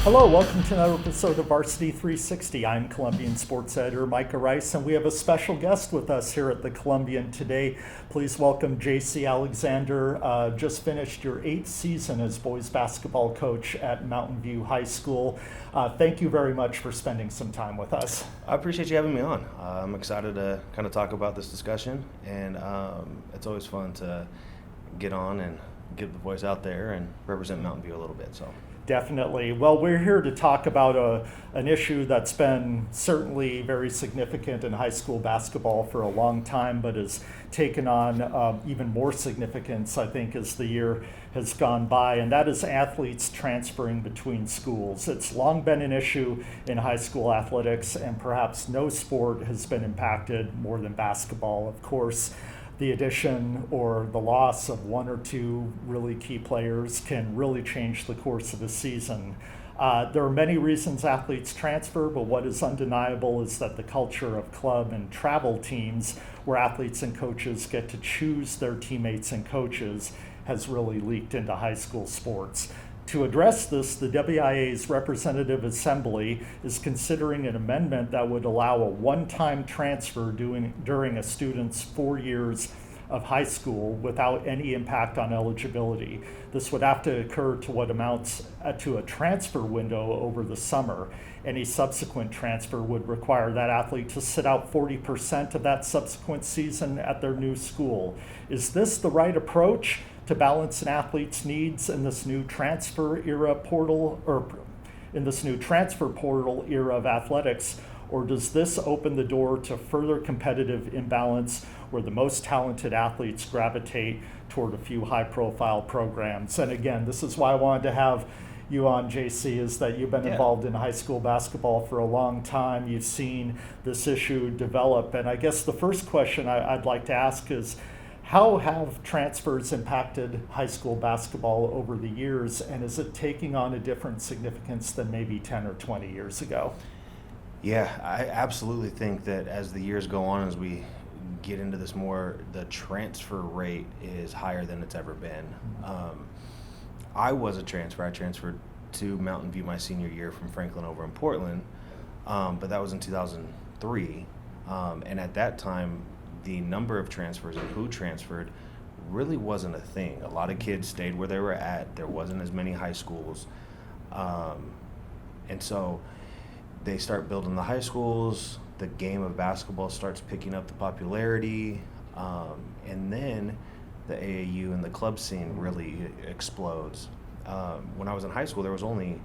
Hello, welcome to another episode of Varsity360. I'm Columbian sports editor Micah, and we have a special guest with us here at the Columbian today. Please welcome JC Alexander. Just finished your 8th season as boys basketball coach at Mountain View High School. Thank you very much for spending some time with us. I appreciate you having me on. I'm excited to kind of talk about this discussion, and it's always fun to get on and get the voice out there and represent Mountain View a little bit. So. Definitely. Well, we're here to talk about an issue that's been certainly very significant in high school basketball for a long time, but has taken on even more significance, I think, as the year has gone by, and that is athletes transferring between schools. It's long been an issue in high school athletics, and perhaps no sport has been impacted more than basketball, of course. The addition or the loss of one or two really key players can really change the course of a season. There are many reasons athletes transfer, but what is undeniable is that the culture of club and travel teams, where athletes and coaches get to choose their teammates and coaches, has really leaked into high school sports. To address this, the WIAA's Representative Assembly is considering an amendment that would allow a one-time transfer during a student's 4 years of high school without any impact on eligibility. This would have to occur to what amounts to a transfer window over the summer. Any subsequent transfer would require that athlete to sit out 40% of that subsequent season at their new school. Is this the right approach to balance an athlete's needs in this new transfer portal era of athletics, or does this open the door to further competitive imbalance where the most talented athletes gravitate toward a few high-profile programs? And again, this is why I wanted to have you on, JC, is that you've been involved in high school basketball for a long time. You've seen this issue develop, and I guess the first question I'd like to ask is, how have transfers impacted high school basketball over the years, and is it taking on a different significance than maybe 10 or 20 years ago? Yeah, I absolutely think that as the years go on, as we get into this more, the transfer rate is higher than it's ever been. I was a transfer. I transferred to Mountain View my senior year from Franklin over in Portland, but that was in 2003, and at that time, the number of transfers and who transferred really wasn't a thing. A lot of kids stayed where they were at. There wasn't as many high schools. And so they start building the high schools. The game of basketball starts picking up the popularity. And then the AAU and the club scene really explodes. When I was in high school, there was only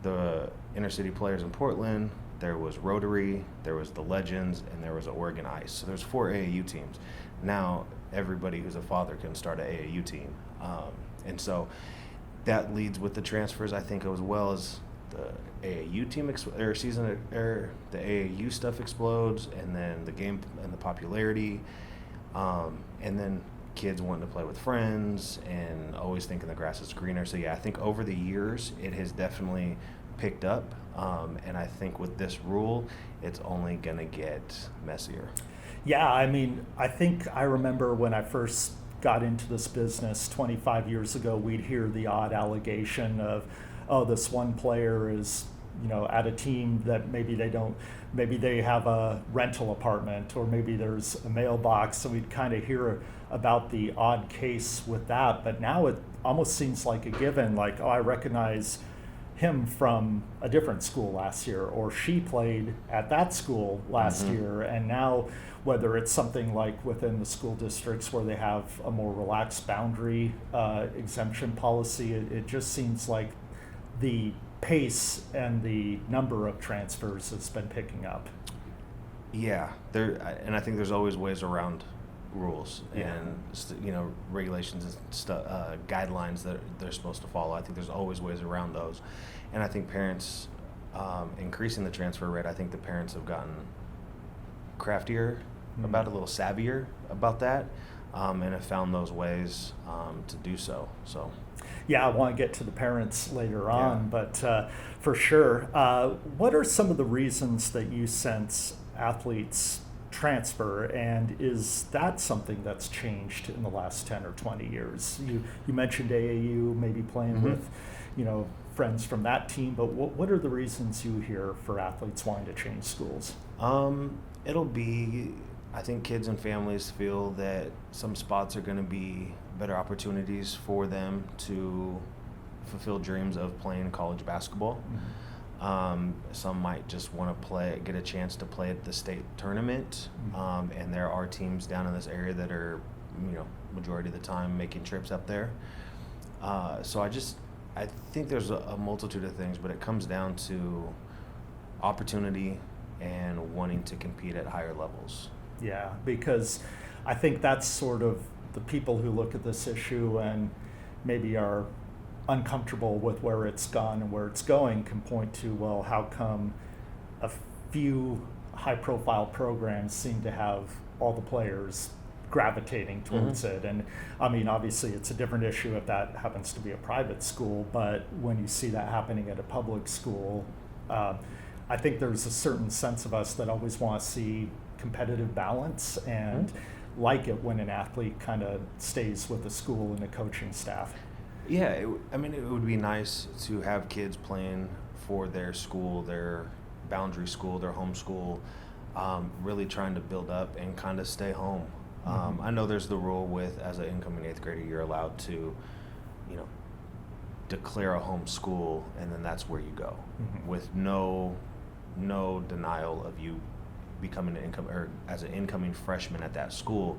the inner city players in Portland. There was Rotary, there was the Legends, and there was Oregon Ice. So there's 4 AAU teams. Now everybody who's a father can start an AAU team. And so that leads with the transfers, I think, as well as the AAU team the AAU stuff explodes, and then the game and the popularity, and then kids wanting to play with friends and always thinking the grass is greener. So yeah, I think over the years it has definitely picked up, and I think with this rule, it's only going to get messier. Yeah, I mean, I think I remember when I first got into this business 25 years ago, we'd hear the odd allegation of, oh, this one player is, at a team that maybe they have a rental apartment, or maybe there's a mailbox, so we'd kind of hear about the odd case with that. But now it almost seems like a given, like, oh, I recognize him from a different school last year, or she played at that school last year. And now, whether it's something like within the school districts where they have a more relaxed boundary exemption policy, it just seems like the pace and the number of transfers has been picking up. Yeah, and I think there's always ways around rules and regulations and guidelines that they're supposed to follow. I think there's always ways around those, and I think parents increasing the transfer rate. I think the parents have gotten craftier about, a little savvier about that, and have found those ways to do so. So. Yeah, I want to get to the parents later on, but for sure, what are some of the reasons that you sense athletes transfer, and is that something that's changed in the last 10 or 20 years? You mentioned AAU maybe playing with, friends from that team, but what are the reasons you hear for athletes wanting to change schools? It'll be, I think kids and families feel that some spots are going to be better opportunities for them to fulfill dreams of playing college basketball. Some might just want to get a chance to play at the state tournament, and there are teams down in this area that are, majority of the time making trips up there. So I think there's a multitude of things, but it comes down to opportunity and wanting to compete at higher levels. Yeah, because I think that's sort of the people who look at this issue and maybe are uncomfortable with where it's gone and where it's going can point to, well, how come a few high-profile programs seem to have all the players gravitating towards it? And I mean, obviously it's a different issue if that happens to be a private school, but when you see that happening at a public school, I think there's a certain sense of us that always want to see competitive balance and like it when an athlete kind of stays with the school and the coaching staff. Yeah, it would be nice to have kids playing for their school, their boundary school, their home school, really trying to build up and kind of stay home. I know there's the rule with, as an incoming 8th grader, you're allowed to, declare a home school, and then that's where you go, with no denial of you becoming as an incoming freshman at that school.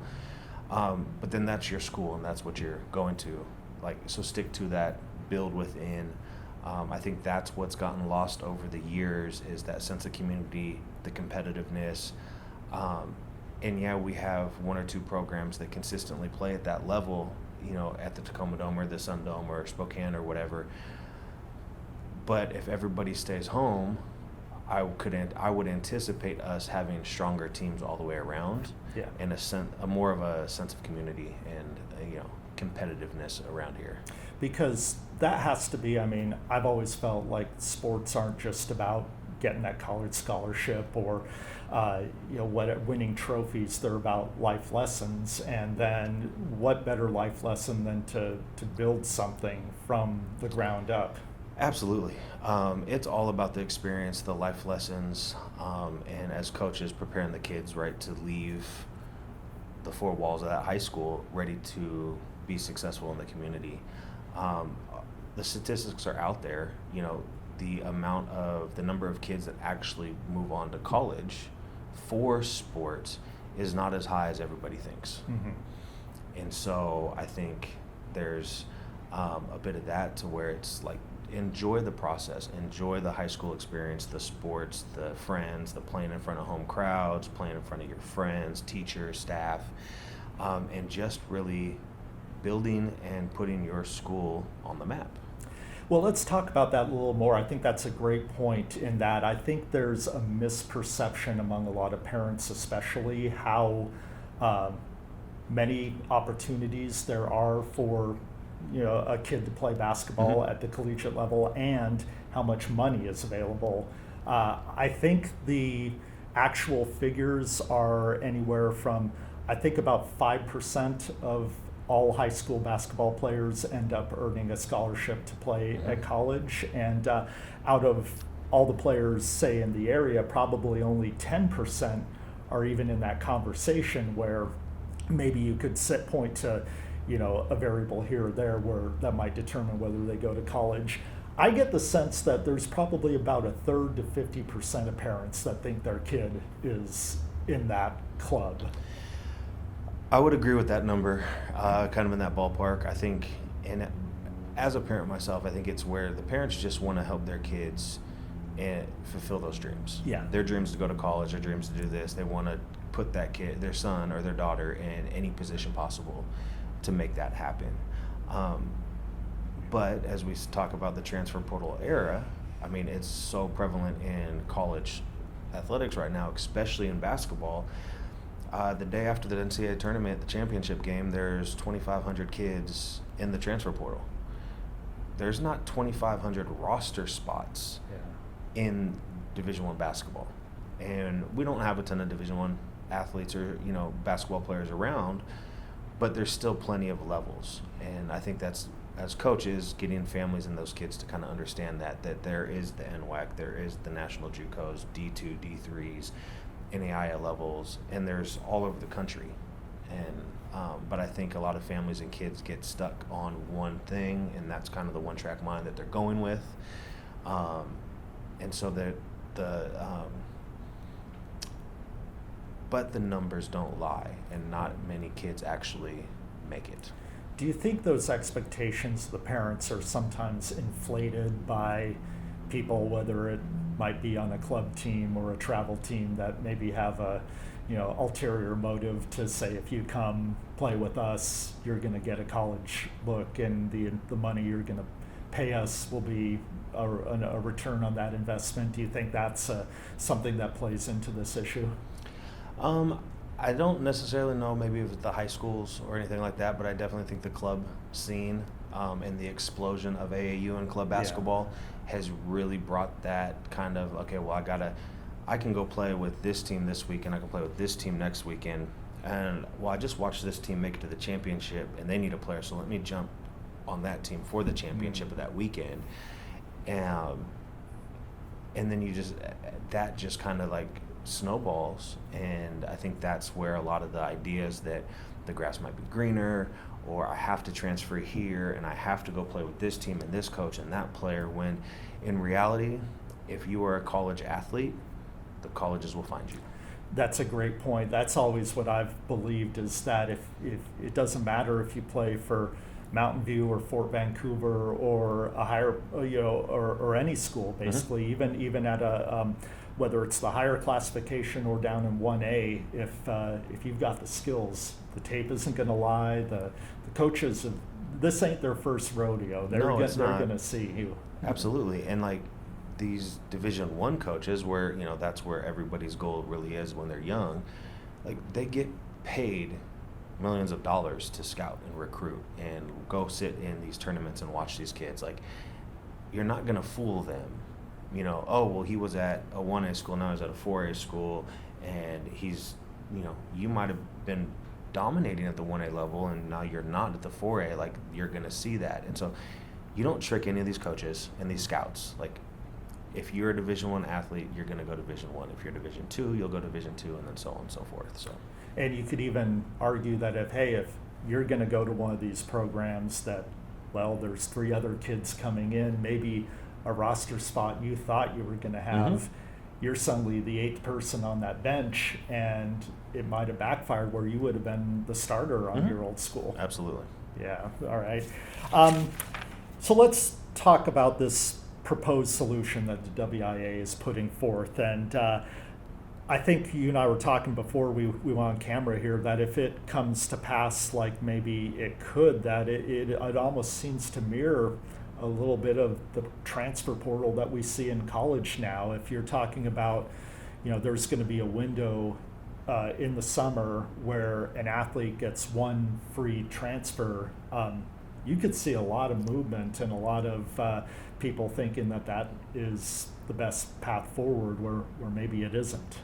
But then that's your school, and that's what you're going to. So stick to that, build within. I think that's what's gotten lost over the years, is that sense of community, the competitiveness. And yeah, we have one or two programs that consistently play at that level, at the Tacoma Dome or the Sun Dome or Spokane or whatever. But if everybody stays home, I would anticipate us having stronger teams all the way around, and more of a sense of community and competitiveness around here. Because that has to be, I've always felt like sports aren't just about getting that college scholarship or winning trophies. They're about life lessons, and then what better life lesson than to build something from the ground up? Absolutely. It's all about the experience, the life lessons, and as coaches preparing the kids, right, to leave the four walls of that high school ready to be successful in the community. The statistics are out there. The number of kids that actually move on to college for sports is not as high as everybody thinks. And so I think there's a bit of that, to where it's like, enjoy the process, enjoy the high school experience, the sports, the friends, the playing in front of home crowds, playing in front of your friends, teachers, staff, and just really building and putting your school on the map. Well, let's talk about that a little more. I think that's a great point, in that I think there's a misperception among a lot of parents, especially, how many opportunities there are for a kid to play basketball at the collegiate level, and how much money is available. I think the actual figures are anywhere from, I think about 5% of all high school basketball players end up earning a scholarship to play at college. And out of all the players, say, in the area, probably only 10% are even in that conversation, where maybe you could point to a variable here or there where that might determine whether they go to college. I get the sense that there's probably about a third to 50% of parents that think their kid is in that club. I would agree with that number, kind of in that ballpark. I think, and as a parent myself, I think it's where the parents just want to help their kids and fulfill those dreams. Yeah. Their dreams to go to college, their dreams to do this. They want to put that kid, their son or their daughter, in any position possible to make that happen. But as we talk about the transfer portal era, it's so prevalent in college athletics right now, especially in basketball. The day after the NCAA tournament, the championship game, there's 2,500 kids in the transfer portal. There's not 2,500 roster spots in Division I basketball. And we don't have a ton of Division I athletes or, basketball players around, but there's still plenty of levels. And I think that's, as coaches, getting families and those kids to kind of understand that there is the NWAC, there is the National JUCOs, D2, D3s, NAIA levels, and there's all over the country. And but I think a lot of families and kids get stuck on one thing, and that's kind of the one-track mind that they're going with. And so but the numbers don't lie, and not many kids actually make it. Do you think those expectations of the parents are sometimes inflated by people, whether it might be on a club team or a travel team, that maybe have a ulterior motive to say, if you come play with us, you're going to get a college look, and the money you're going to pay us will be a return on that investment? Do you think that's something that plays into this issue? I don't necessarily know maybe with the high schools or anything like that, but I definitely think the club scene and the explosion of AAU and club basketball has really brought that kind of, okay, well, I can go play with this team this week, and I can play with this team next weekend, and well, I just watched this team make it to the championship, and they need a player, so let me jump on that team for the championship of that weekend. And then that just kind of like snowballs, and I think that's where a lot of the ideas that the grass might be greener, or I have to transfer here and I have to go play with this team and this coach and that player, when in reality, if you are a college athlete, the colleges will find you. That's a great point. That's always what I've believed, is that if it doesn't matter if you play for Mountain View or Fort Vancouver or a higher, or any school, basically, even at a whether it's the higher classification or down in 1A, if you've got the skills, the tape isn't going to lie. The coaches, this ain't their first rodeo. They're going to see you. Absolutely, and like these Division I coaches, where that's where everybody's goal really is when they're young, like they get paid millions of dollars to scout and recruit and go sit in these tournaments and watch these kids. Like, you're not going to fool them. Oh, well, he was at a 1A school, now he's at a 4A school, and he's, you might have been dominating at the 1A level, and now you're not at the 4A. Like, you're going to see that. And so you don't trick any of these coaches and these scouts. Like, if you're a Division I athlete, you're going to go Division I. If you're Division II, you'll go Division II, and then so on and so forth. So. And you could even argue that if you're going to go to one of these programs that, well, there's 3 other kids coming in, maybe a roster spot you thought you were going to have, you're suddenly the 8th person on that bench, and it might have backfired where you would have been the starter on your old school. Absolutely. Yeah, all right. So let's talk about this proposed solution that the WIAA is putting forth. And I think you and I were talking before we went on camera here, that if it comes to pass like maybe it could, that it almost seems to mirror a little bit of the transfer portal that we see in college now. If you're talking about, there's going to be a window in the summer where an athlete gets one free transfer, you could see a lot of movement and a lot of people thinking that is the best path forward, where maybe it isn't.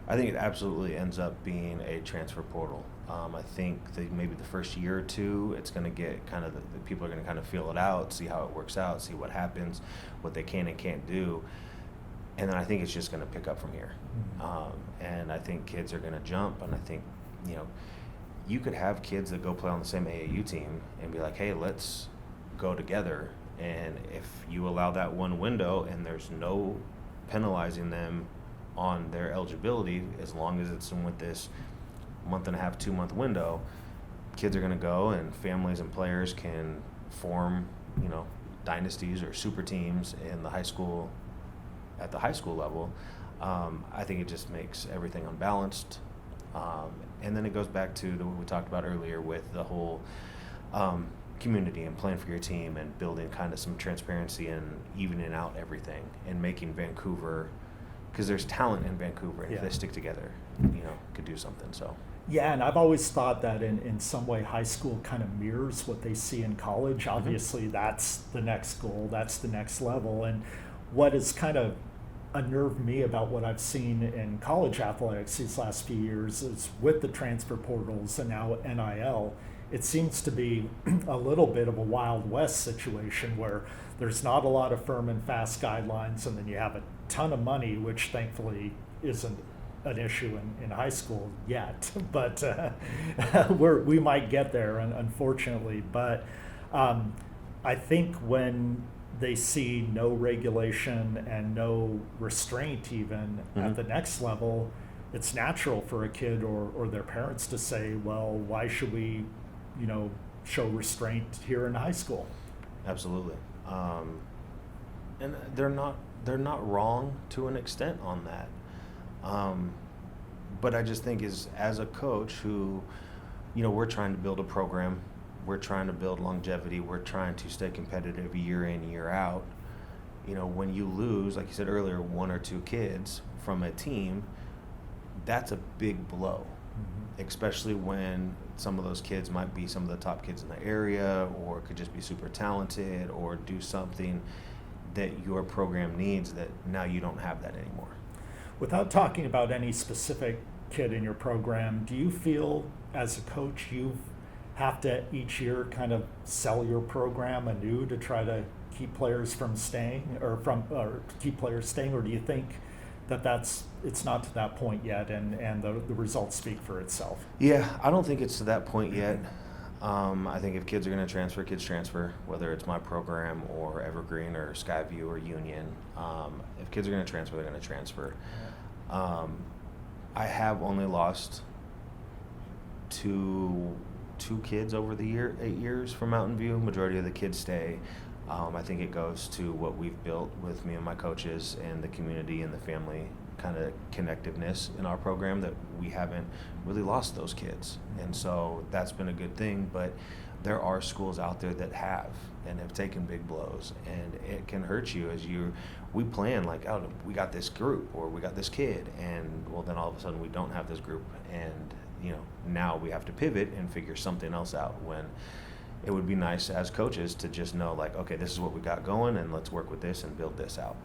I think it absolutely ends up being a transfer portal. I think maybe the first year or two, it's going to get kind of, the people are going to kind of feel it out, see how it works out, see what happens, what they can and can't do. And then I think it's just going to pick up from here. And I think kids are going to jump, and I think, you could have kids that go play on the same AAU team and be like, hey, let's go together. And if you allow that one window and there's no penalizing them on their eligibility, as long as it's in with this month and a half, 2-month window, kids are going to go, and families and players can form, dynasties or super teams in the high school, at the high school level. I think it just makes everything unbalanced. And then it goes back to what we talked about earlier with the whole community and playing for your team and building kind of some transparency and evening out everything and making Vancouver, because there's talent in Vancouver, and if they stick together, could do something. So. Yeah, and I've always thought that in some way high school kind of mirrors what they see in college. Obviously, that's the next goal, that's the next level. And what is kind of unnerved me about what I've seen in college athletics these last few years is with the transfer portals and now NIL, it seems to be a little bit of a Wild West situation where there's not a lot of firm and fast guidelines, and then you have a ton of money, which thankfully isn't an issue in high school yet, but we might get there, unfortunately. But I think when they see no regulation and no restraint even at the next level, it's natural for a kid or their parents to say, well, why should we, show restraint here in high school? Absolutely. And they're not wrong to an extent on that. But I just think as a coach who, we're trying to build a program, we're trying to build longevity, we're trying to stay competitive year in, year out. When you lose, like you said earlier, 1 or 2 kids from a team, that's a big blow, especially when some of those kids might be some of the top kids in the area, or could just be super talented or do something that your program needs that now you don't have that anymore. Without talking about any specific kid in your program, do you feel as a coach you have to each year kind of sell your program anew to try to keep players from staying or keep players staying, or do you think that it's not to that point yet and the results speak for itself? Yeah, I don't think it's to that point yet. I think if kids are going to transfer, kids transfer, whether it's my program or Evergreen or Skyview or Union. If kids are going to transfer, they're going to transfer. I have only lost two kids over the 8 years from Mountain View. Majority of the kids stay. I think it goes to what we've built with me and my coaches and the community and the family kind of connectiveness in our program, that we haven't really lost those kids. And so that's been a good thing, but there are schools out there that have taken big blows, and it can hurt you we plan like, oh, we got this group or we got this kid, and well, then all of a sudden we don't have this group, and now we have to pivot and figure something else out, when it would be nice as coaches to just know, like, okay, this is what we got going, and let's work with this and build this out.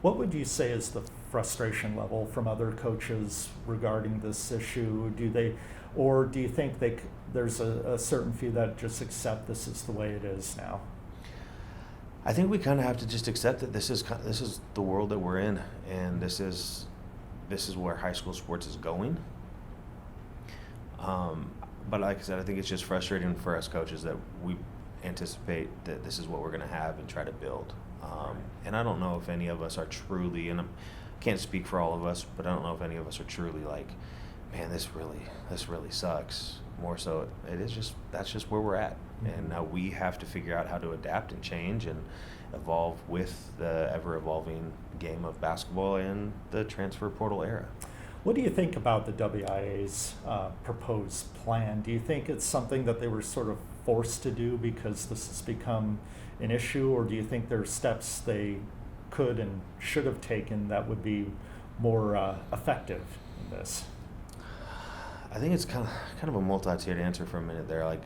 What would you say is the frustration level from other coaches regarding this issue? Do you think there's a certain few that just accept this is the way it is now? I think we kind of have to just accept that this is the world that we're in, and this is where high school sports is going. But like I said, I think it's just frustrating for us coaches that we anticipate that this is what we're going to have and try to build. And I don't know if any of us are truly, and I can't speak for all of us, but I don't know if any of us are truly like, man, this really sucks. More so, that's just where we're at. And now we have to figure out how to adapt and change and evolve with the ever-evolving game of basketball and the transfer portal era. What do you think about the WIAA's proposed plan? Do you think it's something that they were sort of forced to do because this has become an issue, or do you think there are steps they could and should have taken that would be more effective in this? I think it's kind of a multi-tiered answer for a minute there. Like,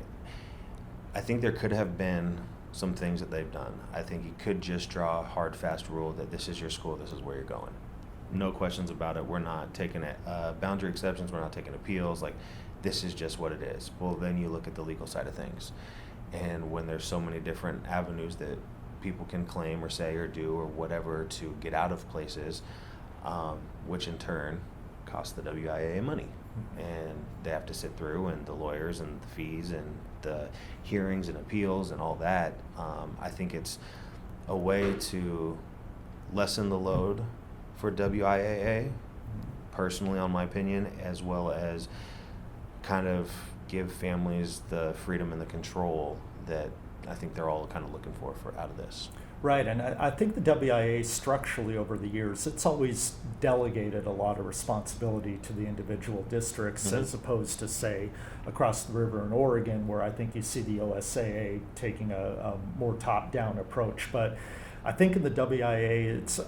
I think there could have been some things that they've done. I think you could just draw a hard, fast rule that this is your school, this is where you're going. No questions about it. We're not taking boundary exceptions. We're not taking appeals. Like, this is just what it is. Well, then you look at the legal side of things. And when there's so many different avenues that people can claim or say or do or whatever to get out of places, which in turn costs the WIAA money. And they have to sit through, and the lawyers and the fees and the hearings and appeals and all that. I think it's a way to lessen the load for WIAA, personally, on my opinion, as well as kind of give families the freedom and the control that I think they're all kind of looking for out of this. Right, and I think the WIAA structurally over the years, it's always delegated a lot of responsibility to the individual districts, as opposed to, say, across the river in Oregon, where I think you see the OSAA taking a more top-down approach. But I think in the WIAA, it's,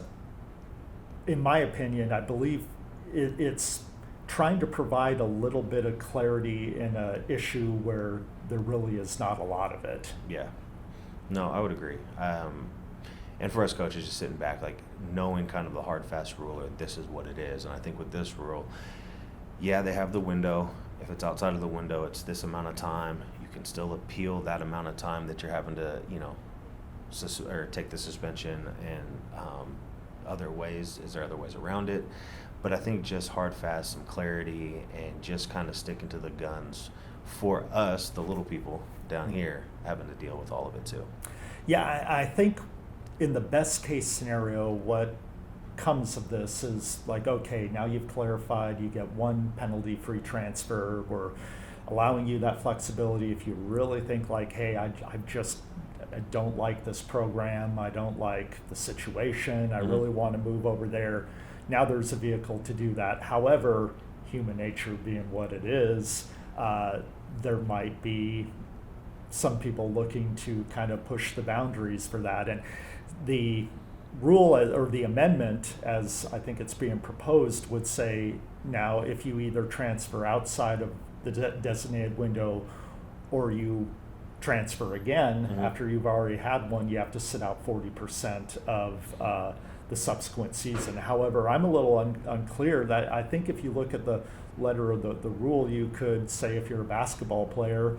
in my opinion, I believe it's trying to provide a little bit of clarity in an issue where there really is not a lot of it. Yeah. No, I would agree. and for us coaches, just sitting back, like knowing kind of the hard, fast rule, or this is what it is. And I think with this rule, yeah, they have the window. If it's outside of the window, it's this amount of time. You can still appeal that amount of time that you're having to, or take the suspension, and other ways. Is there other ways around it? But I think just hard, fast, some clarity, and just kind of sticking to the guns for us, the little people down here, having to deal with all of it too. Yeah, I think in the best case scenario, what comes of this is like, okay, now you've clarified, you get one penalty-free transfer. We're allowing you that flexibility if you really think like, hey, I don't like this program, I don't like the situation, I really want to move over there. Now there's a vehicle to do that. However, human nature being what it is, there might be some people looking to kind of push the boundaries for that. And the rule or the amendment, as I think it's being proposed, would say now if you either transfer outside of the designated window or you transfer again after you've already had one, you have to sit out 40% of the subsequent season. However, I'm a little unclear that I think if you look at the letter of the rule, you could say if you're a basketball player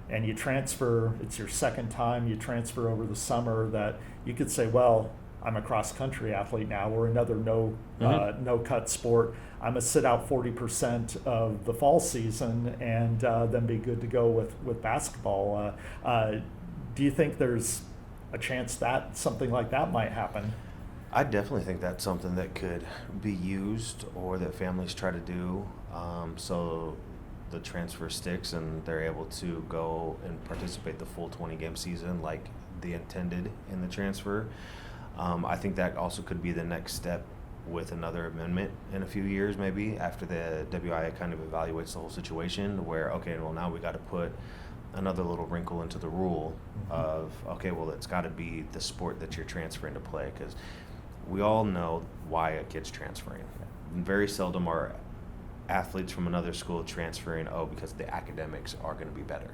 and you transfer, it's your second time, you transfer over the summer, that you could say, well, I'm a cross-country athlete now, or another no-cut sport. I'm going to sit out 40% of the fall season and then be good to go with basketball. Do you think there's a chance that something like that might happen? I definitely think that's something that could be used, or that families try to do, so the transfer sticks and they're able to go and participate the full 20-game season like they intended in the transfer. I think that also could be the next step with another amendment in a few years, maybe after the WIAA kind of evaluates the whole situation, where, okay, well, now we got to put another little wrinkle into the rule of, okay, well, it's got to be the sport that you're transferring to play, because we all know why a kid's transferring. Very seldom are athletes from another school transferring, because the academics are going to be better.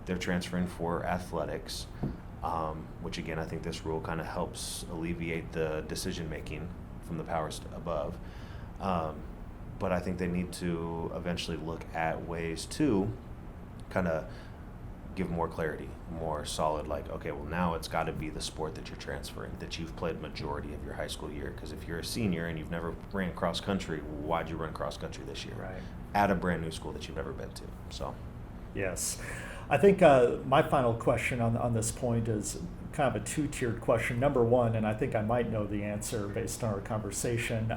They're transferring for athletics, which again, I think this rule kind of helps alleviate the decision making from the powers above. But I think they need to eventually look at ways to kind of give more clarity, more solid, like, okay, well, now it's got to be the sport that you're transferring, that you've played majority of your high school year. Because if you're a senior and you've never ran cross country, why'd you run cross country this year? Right. At a brand new school that you've never been to. So, yes. I think my final question on this point is kind of a two-tiered question. Number one, and I think I might know the answer based on our conversation,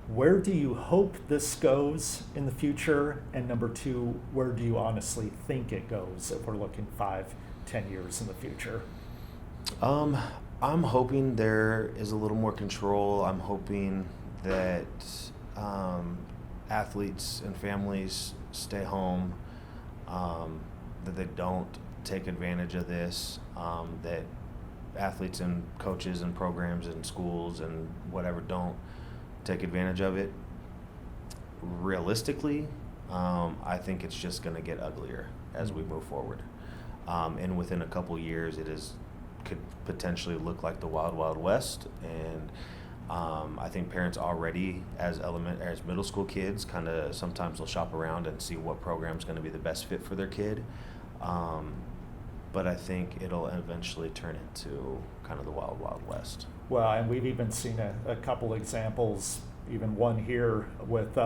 where do you hope this goes in the future? And number two, where do you honestly think it goes if we're looking 5-10 years in the future? I'm hoping there is a little more control. I'm hoping that athletes and families stay home, that they don't take advantage of this, that athletes and coaches and programs and schools and whatever don't take advantage of it. Realistically, I think it's just going to get uglier as we move forward. And within a couple years, could potentially look like the Wild Wild West. And I think parents already, as middle school kids, kind of sometimes they'll shop around and see what program's going to be the best fit for their kid. But I think it'll eventually turn into kind of the Wild Wild West. Well, and we've even seen a couple examples, even one here with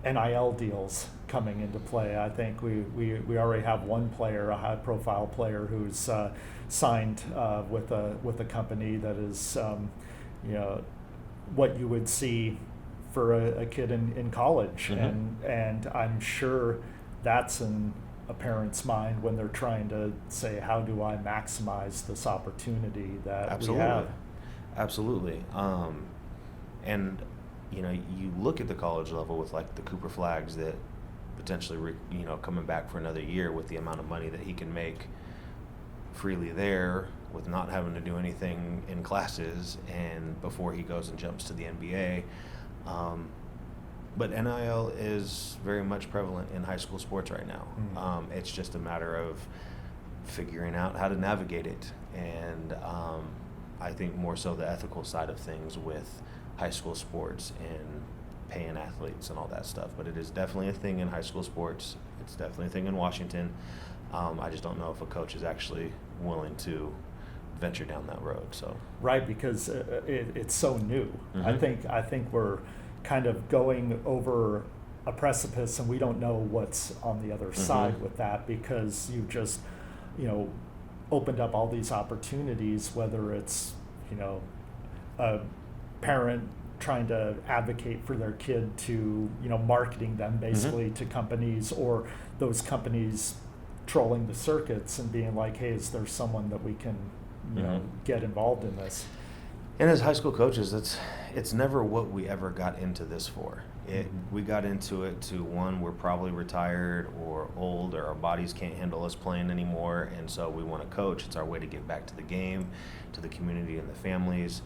NIL deals coming into play. I think we already have one player, a high-profile player, who's signed with a company that is, what you would see for a kid in college, and I'm sure that's in a parent's mind when they're trying to say, how do I maximize this opportunity that we have? Absolutely. And you look at the college level with like the Cooper Flags that potentially coming back for another year with the amount of money that he can make freely there with not having to do anything in classes and before he goes and jumps to the NBA. But NIL is very much prevalent in high school sports right now. It's just a matter of figuring out how to navigate it and I think more so the ethical side of things with high school sports and paying athletes and all that stuff. But it is definitely a thing in high school sports. It's definitely a thing in Washington. I just don't know if a coach is actually willing to venture down that road. So right, because it's so new. Mm-hmm. I think we're kind of going over a precipice, and we don't know what's on the other Mm-hmm. side with that, because you just, opened up all these opportunities, whether it's, a parent trying to advocate for their kid to, marketing them basically Mm-hmm. to companies, or those companies trolling the circuits and being like, hey, is there someone that we can, Mm-hmm. get involved in this? And as high school coaches, it's never what we ever got into this for. Mm-hmm. We got into it to, one, we're probably retired or old, or our bodies can't handle us playing anymore, and so we want to coach. It's our way to give back to the game, to the community and the families,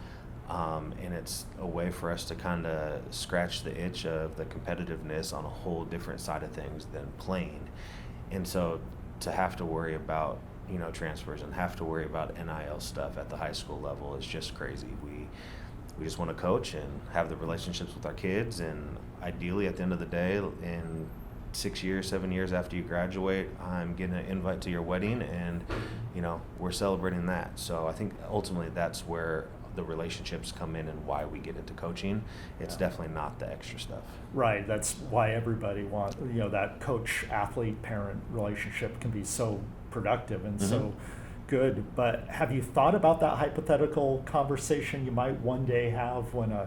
and it's a way for us to kind of scratch the itch of the competitiveness on a whole different side of things than playing. And so to have to worry about transfers and have to worry about NIL stuff at the high school level is just crazy. We just want to coach and have the relationships with our kids, and ideally at the end of the day, in 6 years, 7 years after you graduate, I'm getting an invite to your wedding, and we're celebrating that. So I think ultimately that's where the relationships come in and why we get into coaching. It's definitely not the extra stuff. Right, that's why everybody wants, that coach athlete parent relationship can be so productive and so good. But have you thought about that hypothetical conversation you might one day have when a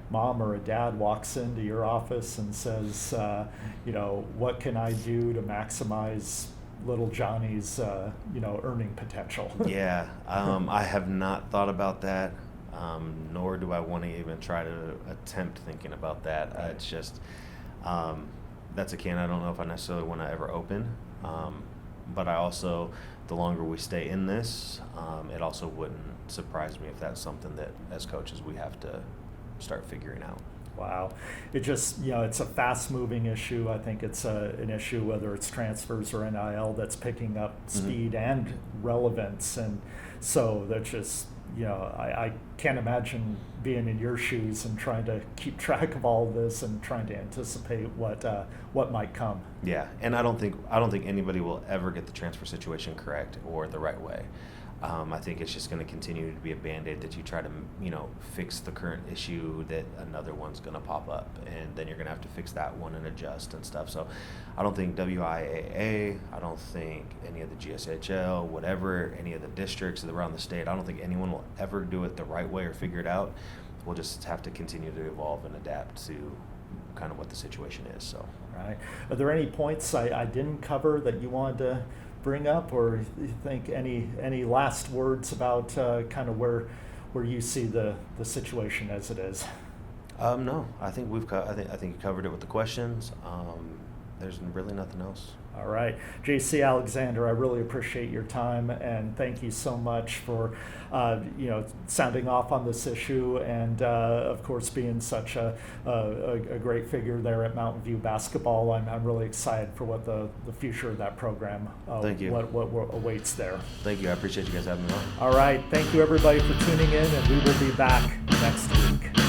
mom or a dad walks into your office and says, what can I do to maximize little Johnny's earning potential? Yeah, I have not thought about that, nor do I want to even try to attempt thinking about that. It's just, that's a can I don't know if I necessarily want to ever open. But I also, the longer we stay in this, it also wouldn't surprise me if that's something that as coaches we have to start figuring out. Wow. It just, it's a fast-moving issue. I think it's an issue, whether it's transfers or NIL, that's picking up speed and relevance. And so that's just, I can't imagine being in your shoes and trying to keep track of all this and trying to anticipate what might come. Yeah, and I don't think anybody will ever get the transfer situation correct or the right way. I think it's just going to continue to be a Band-Aid that you try to, fix the current issue, that another one's going to pop up, and then you're going to have to fix that one and adjust and stuff. So I don't think WIAA, I don't think any of the GSHL, whatever, any of the districts around the state, I don't think anyone will ever do it the right way or figure it out. We'll just have to continue to evolve and adapt to kind of what the situation is. So. Right. Are there any points I didn't cover that you wanted to bring up, or you think any last words about kind of where you see the situation as it is? No, I think I think you covered it with the questions. There's really nothing else. All right. JC Alexander, I really appreciate your time, and thank you so much for sounding off on this issue, and of course being such a great figure there at Mountain View basketball. I'm really excited for what the future of that program, Thank you. what awaits there. Thank you. I appreciate you guys having me on. All right. Thank you everybody for tuning in, and we will be back next week.